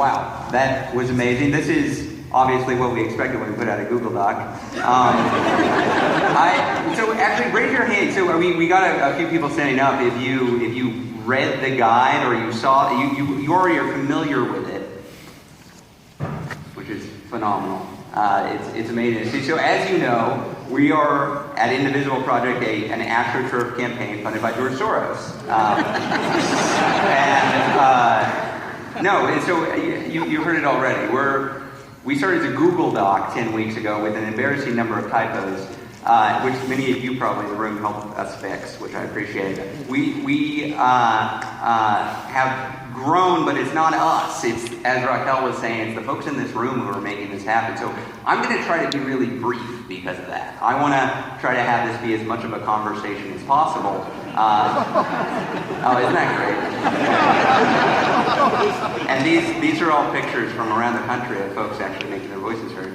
wow, that was amazing. This is obviously what we expected when we put out a Google Doc. So actually, raise your hand. So we got a few people standing up. If you read the guide or you saw, you already are familiar with it, which is phenomenal. It's amazing. So as you know, we are at Indivisible Project an AstroTurf campaign funded by George Soros. So you heard it already. We started as a Google Doc 10 weeks ago with an embarrassing number of typos, which many of you probably in the room helped us fix, which I appreciate. We have grown, but it's not us. It's, as Raquel was saying, it's the folks in this room who are making this happen. So I'm going to try to be really brief because of that. I want to try to have this be as much of a conversation as possible. Oh, isn't that great? And these are all pictures from around the country of folks actually making their voices heard.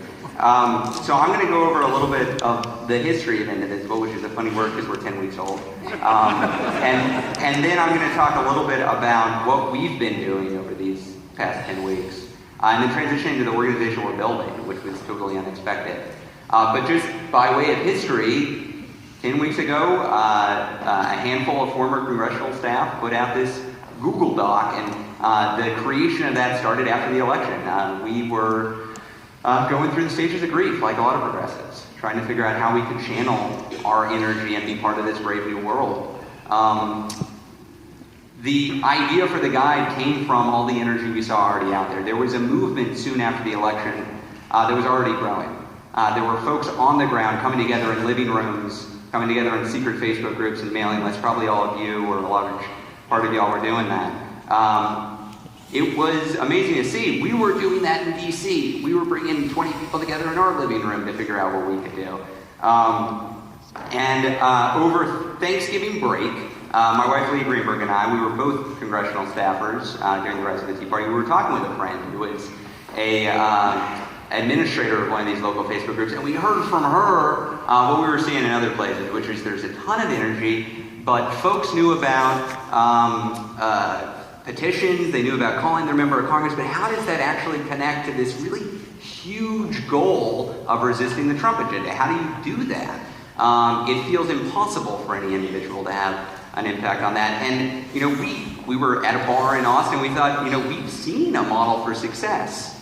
So I'm going to go over a little bit of the history of Indivisible, which is a funny word because we're 10 weeks old. And then I'm going to talk a little bit about what we've been doing over these past 10 weeks. And then transitioning to the organization we're building, which was totally unexpected. But just by way of history, 10 weeks ago, a handful of former congressional staff put out this Google Doc, and the creation of that started after the election. We were going through the stages of grief, like a lot of progressives, trying to figure out how we could channel our energy and be part of this brave new world. The idea for the guide came from all the energy we saw already out there. There was a movement soon after the election that was already growing. There were folks on the ground coming together in living rooms, coming together in secret Facebook groups and mailing lists. Probably all of you or a large part of y'all were doing that. It was amazing to see. We were doing that in DC. We were bringing 20 people together in our living room to figure out what we could do. Over Thanksgiving break, my wife Lee Greenberg and I, we were both congressional staffers during the rise of the Tea Party. We were talking with a friend who was a administrator of one of these local Facebook groups, and we heard from her what we were seeing in other places, which is there's a ton of energy, but folks knew about petitions, they knew about calling their member of Congress, but how does that actually connect to this really huge goal of resisting the Trump agenda? How do you do that? It feels impossible for any individual to have an impact on that. And, we were at a bar in Austin, we thought, we've seen a model for success.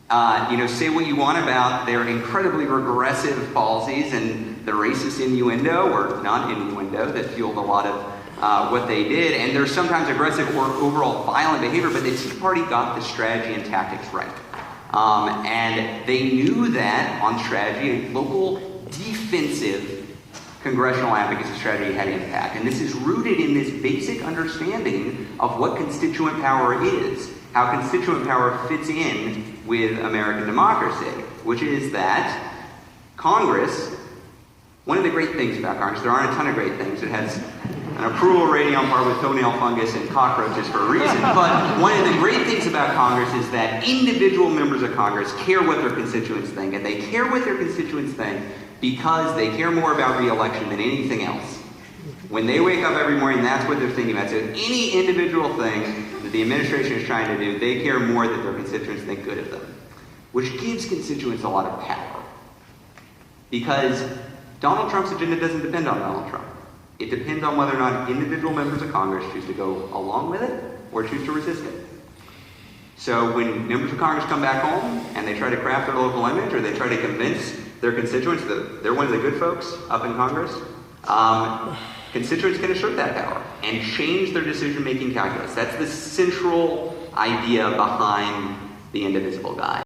Say what you want about their incredibly regressive policies and the racist innuendo, or non-innuendo, that fueled a lot of what they did, and there's sometimes aggressive or overall violent behavior, but the Tea Party got the strategy and tactics right. And they knew that on strategy, a local defensive congressional advocacy strategy had impact. And this is rooted in this basic understanding of what constituent power is, how constituent power fits in with American democracy, which is that Congress, one of the great things about Congress, there aren't a ton of great things. It has an approval rating on par with toenail fungus and cockroaches for a reason. But one of the great things about Congress is that individual members of Congress care what their constituents think. And they care what their constituents think because they care more about re-election than anything else. When they wake up every morning, that's what they're thinking about. So any individual thing that the administration is trying to do, they care more that their constituents think good of them, which gives constituents a lot of power. Because Donald Trump's agenda doesn't depend on Donald Trump. It depends on whether or not individual members of Congress choose to go along with it or choose to resist it. So when members of Congress come back home and they try to craft their local image, or they try to convince their constituents that they're one of the good folks up in Congress, constituents can assert that power and change their decision-making calculus. That's the central idea behind the Indivisible Guide.